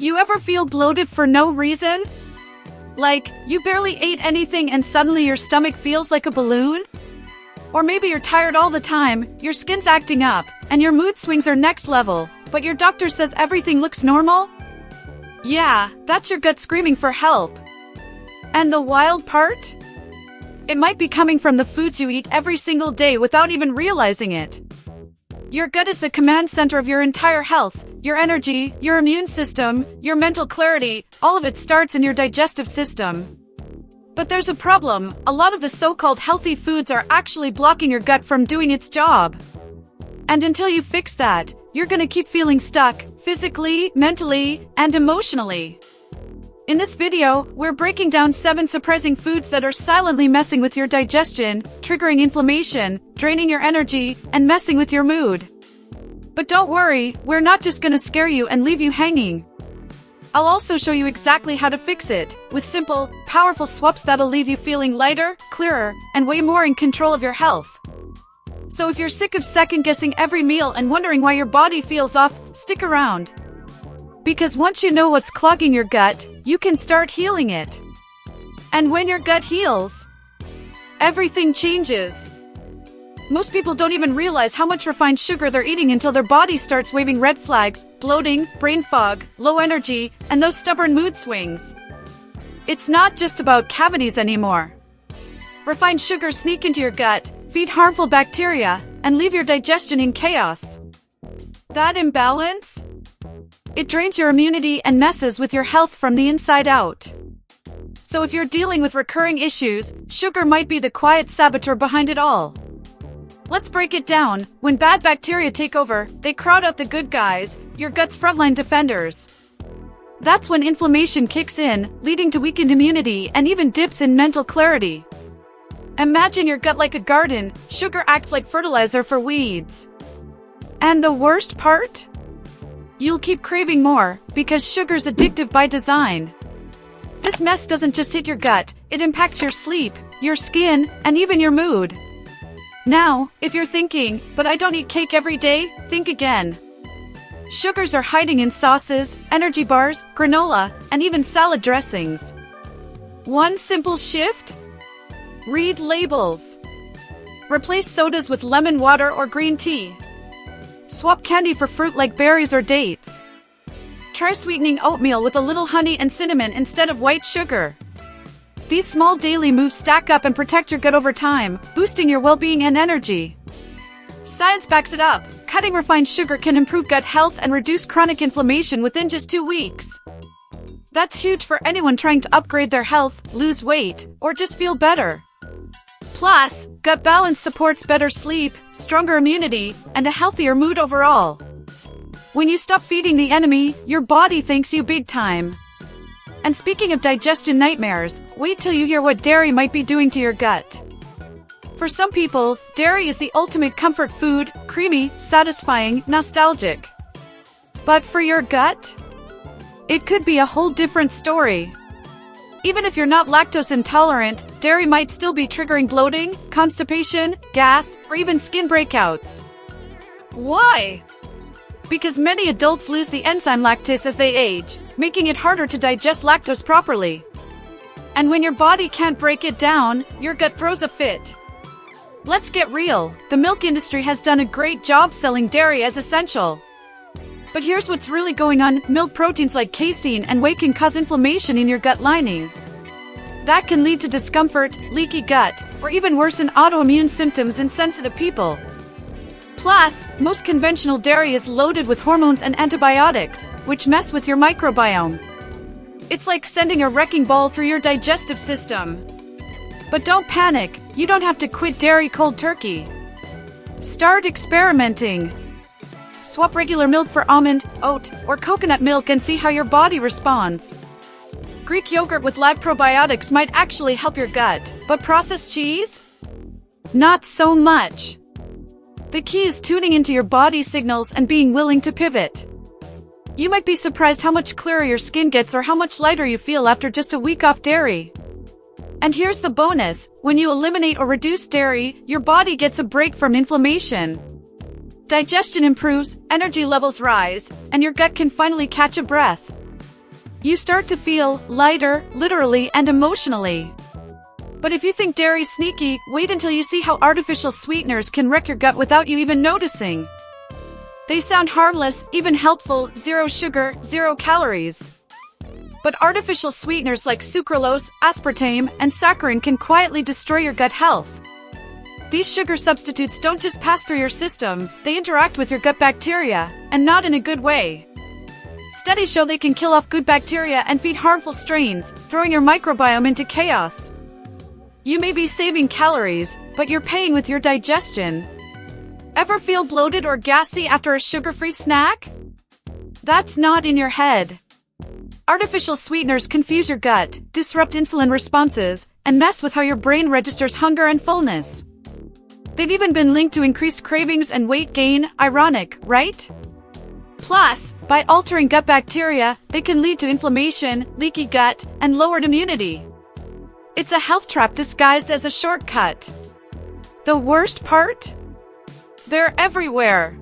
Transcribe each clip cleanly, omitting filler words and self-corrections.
You ever feel bloated for no reason? Like, you barely ate anything and suddenly your stomach feels like a balloon? Or maybe you're tired all the time, your skin's acting up, and your mood swings are next level, but your doctor says everything looks normal? Yeah, that's your gut screaming for help. And the wild part? It might be coming from the foods you eat every single day without even realizing it. Your gut is the command center of your entire health, your energy, your immune system, your mental clarity, all of it starts in your digestive system. But there's a problem. A lot of the so-called healthy foods are actually blocking your gut from doing its job. And until you fix that, you're gonna keep feeling stuck, physically, mentally, and emotionally. In this video, we're breaking down 7 surprising foods that are silently messing with your digestion, triggering inflammation, draining your energy, and messing with your mood. But don't worry, we're not just gonna scare you and leave you hanging. I'll also show you exactly how to fix it, with simple, powerful swaps that'll leave you feeling lighter, clearer, and way more in control of your health. So if you're sick of second-guessing every meal and wondering why your body feels off, stick around. Because once you know what's clogging your gut, you can start healing it. And when your gut heals, everything changes. Most people don't even realize how much refined sugar they're eating until their body starts waving red flags, bloating, brain fog, low energy, and those stubborn mood swings. It's not just about cavities anymore. Refined sugars sneak into your gut, feed harmful bacteria, and leave your digestion in chaos. That imbalance? It drains your immunity and messes with your health from the inside out. So if you're dealing with recurring issues, sugar might be the quiet saboteur behind it all. Let's break it down. When bad bacteria take over, they crowd out the good guys, your gut's frontline defenders. That's when inflammation kicks in, leading to weakened immunity and even dips in mental clarity. Imagine your gut like a garden, sugar acts like fertilizer for weeds. And the worst part? You'll keep craving more, because sugar's addictive by design. This mess doesn't just hit your gut, it impacts your sleep, your skin, and even your mood. Now, if you're thinking, but I don't eat cake every day, think again. Sugars are hiding in sauces, energy bars, granola, and even salad dressings. One simple shift? Read labels. Replace sodas with lemon water or green tea. Swap candy for fruit like berries or dates. Try sweetening oatmeal with a little honey and cinnamon instead of white sugar. These small daily moves stack up and protect your gut over time, boosting your well-being and energy. Science backs it up. Cutting refined sugar can improve gut health and reduce chronic inflammation within just 2 weeks. That's huge for anyone trying to upgrade their health, lose weight, or just feel better. Plus, gut balance supports better sleep, stronger immunity, and a healthier mood overall. When you stop feeding the enemy, your body thanks you big time. And speaking of digestion nightmares, wait till you hear what dairy might be doing to your gut. For some people, dairy is the ultimate comfort food, creamy, satisfying, nostalgic. But for your gut, it could be a whole different story. Even if you're not lactose intolerant, dairy might still be triggering bloating, constipation, gas, or even skin breakouts. Why? Because many adults lose the enzyme lactase as they age, making it harder to digest lactose properly. And when your body can't break it down, your gut throws a fit. Let's get real. The milk industry has done a great job selling dairy as essential. But here's what's really going on. Milk proteins like casein and whey can cause inflammation in your gut lining. That can lead to discomfort, leaky gut, or even worsen autoimmune symptoms in sensitive people. Plus, most conventional dairy is loaded with hormones and antibiotics, which mess with your microbiome. It's like sending a wrecking ball through your digestive system. But don't panic, you don't have to quit dairy cold turkey. Start experimenting. Swap regular milk for almond, oat, or coconut milk and see how your body responds. Greek yogurt with live probiotics might actually help your gut, but processed cheese? Not so much. The key is tuning into your body's signals and being willing to pivot. You might be surprised how much clearer your skin gets or how much lighter you feel after just a week off dairy. And here's the bonus, when you eliminate or reduce dairy, your body gets a break from inflammation. Digestion improves, energy levels rise, and your gut can finally catch a breath. You start to feel lighter, literally and emotionally. But if you think dairy's sneaky, wait until you see how artificial sweeteners can wreck your gut without you even noticing. They sound harmless, even helpful, 0 sugar, 0 calories. But artificial sweeteners like sucralose, aspartame, and saccharin can quietly destroy your gut health. These sugar substitutes don't just pass through your system, they interact with your gut bacteria, and not in a good way. Studies show they can kill off good bacteria and feed harmful strains, throwing your microbiome into chaos. You may be saving calories, but you're paying with your digestion. Ever feel bloated or gassy after a sugar-free snack? That's not in your head. Artificial sweeteners confuse your gut, disrupt insulin responses, and mess with how your brain registers hunger and fullness. They've even been linked to increased cravings and weight gain. Ironic, right? Plus, by altering gut bacteria, they can lead to inflammation, leaky gut, and lowered immunity. It's a health trap disguised as a shortcut. The worst part? They're everywhere.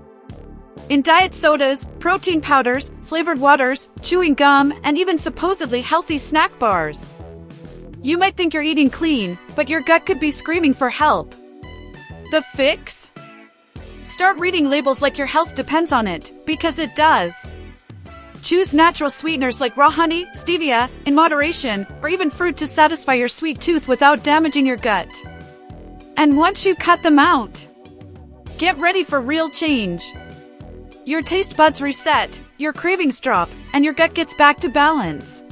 In diet sodas, protein powders, flavored waters, chewing gum, and even supposedly healthy snack bars. You might think you're eating clean, but your gut could be screaming for help. The fix? Start reading labels like your health depends on it, because it does. Choose natural sweeteners like raw honey, stevia, in moderation, or even fruit to satisfy your sweet tooth without damaging your gut. And once you cut them out, get ready for real change. Your taste buds reset, your cravings drop, and your gut gets back to balance.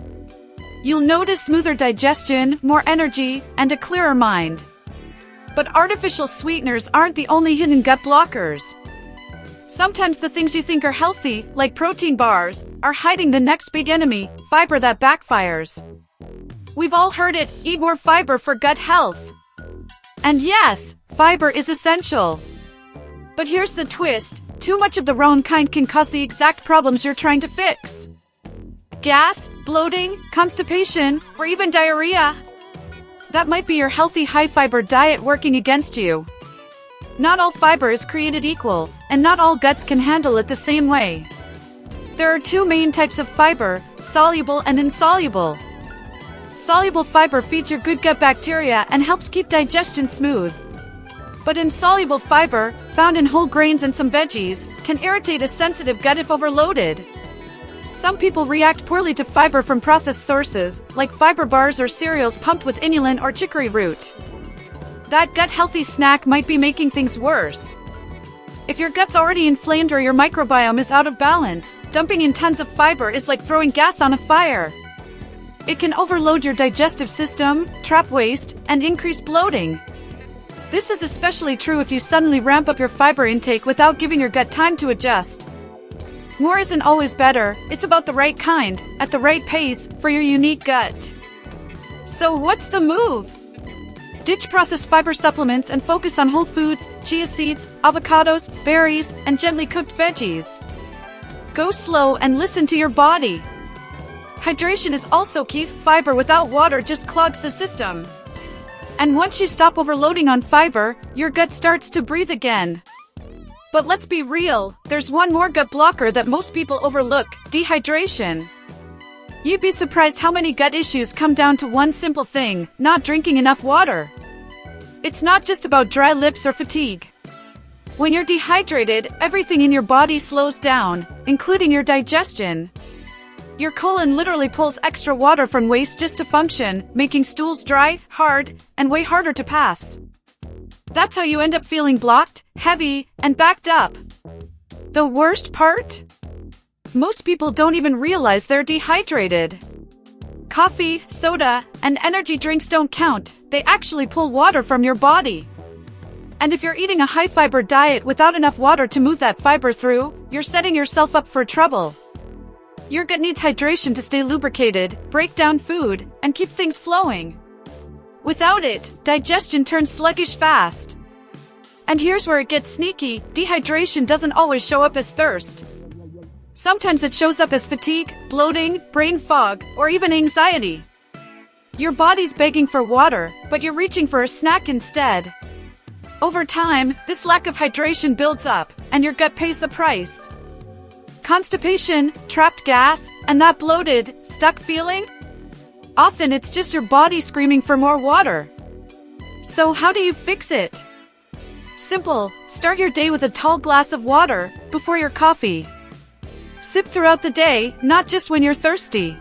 You'll notice smoother digestion, more energy, and a clearer mind. But artificial sweeteners aren't the only hidden gut blockers. Sometimes the things you think are healthy, like protein bars, are hiding the next big enemy, fiber that backfires. We've all heard it, eat more fiber for gut health. And yes, fiber is essential. But here's the twist, too much of the wrong kind can cause the exact problems you're trying to fix. Gas, bloating, constipation, or even diarrhea. That might be your healthy high-fiber diet working against you. Not all fiber is created equal, and not all guts can handle it the same way. There are 2 main types of fiber, soluble and insoluble. Soluble fiber feeds your good gut bacteria and helps keep digestion smooth. But insoluble fiber, found in whole grains and some veggies, can irritate a sensitive gut if overloaded. Some people react poorly to fiber from processed sources, like fiber bars or cereals pumped with inulin or chicory root. That gut-healthy snack might be making things worse. If your gut's already inflamed or your microbiome is out of balance, dumping in tons of fiber is like throwing gas on a fire. It can overload your digestive system, trap waste, and increase bloating. This is especially true if you suddenly ramp up your fiber intake without giving your gut time to adjust. More isn't always better, it's about the right kind, at the right pace, for your unique gut. So what's the move? Ditch processed fiber supplements and focus on whole foods, chia seeds, avocados, berries, and gently cooked veggies. Go slow and listen to your body. Hydration is also key. Fiber without water just clogs the system. And once you stop overloading on fiber, your gut starts to breathe again. But let's be real, there's one more gut blocker that most people overlook: dehydration. You'd be surprised how many gut issues come down to one simple thing: not drinking enough water. It's not just about dry lips or fatigue. When you're dehydrated, everything in your body slows down, including your digestion. Your colon literally pulls extra water from waste just to function, making stools dry, hard, and way harder to pass. That's how you end up feeling blocked, heavy, and backed up. The worst part? Most people don't even realize they're dehydrated. Coffee, soda, and energy drinks don't count. They actually pull water from your body. And if you're eating a high-fiber diet without enough water to move that fiber through, you're setting yourself up for trouble. Your gut needs hydration to stay lubricated, break down food, and keep things flowing. Without it, digestion turns sluggish fast. And here's where it gets sneaky: dehydration doesn't always show up as thirst. Sometimes it shows up as fatigue, bloating, brain fog, or even anxiety. Your body's begging for water, but you're reaching for a snack instead. Over time, this lack of hydration builds up, and your gut pays the price. Constipation, trapped gas, and that bloated, stuck feeling? Often it's just your body screaming for more water. So how do you fix it? Simple, start your day with a tall glass of water before your coffee. Sip throughout the day, not just when you're thirsty.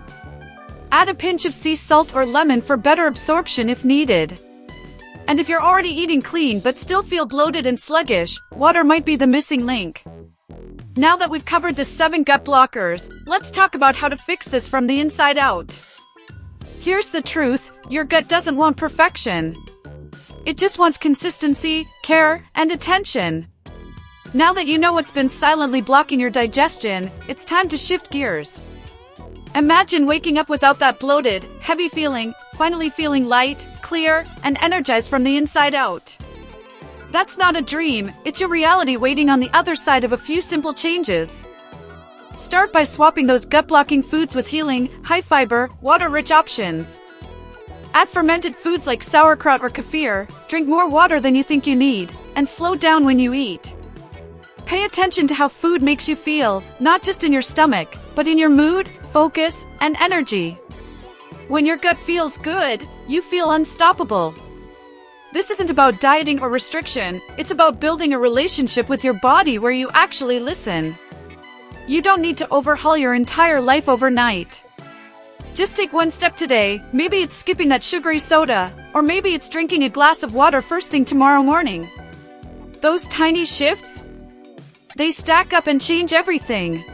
Add a pinch of sea salt or lemon for better absorption if needed. And if you're already eating clean but still feel bloated and sluggish, water might be the missing link. Now that we've covered the 7 gut blockers, let's talk about how to fix this from the inside out. Here's the truth, your gut doesn't want perfection. It just wants consistency, care, and attention. Now that you know what's been silently blocking your digestion, it's time to shift gears. Imagine waking up without that bloated, heavy feeling, finally feeling light, clear, and energized from the inside out. That's not a dream, it's your reality waiting on the other side of a few simple changes. Start by swapping those gut-blocking foods with healing, high-fiber, water-rich options. Add fermented foods like sauerkraut or kefir, drink more water than you think you need, and slow down when you eat. Pay attention to how food makes you feel, not just in your stomach, but in your mood, focus, and energy. When your gut feels good, you feel unstoppable. This isn't about dieting or restriction, it's about building a relationship with your body where you actually listen. You don't need to overhaul your entire life overnight. Just take one step today, maybe it's skipping that sugary soda, or maybe it's drinking a glass of water first thing tomorrow morning. Those tiny shifts? They stack up and change everything.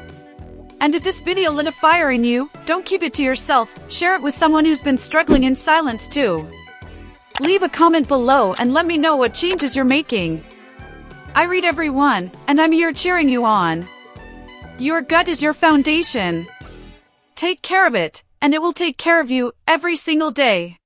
And if this video lit a fire in you, don't keep it to yourself, share it with someone who's been struggling in silence too. Leave a comment below and let me know what changes you're making. I read every one, and I'm here cheering you on. Your gut is your foundation. Take care of it, and it will take care of you every single day.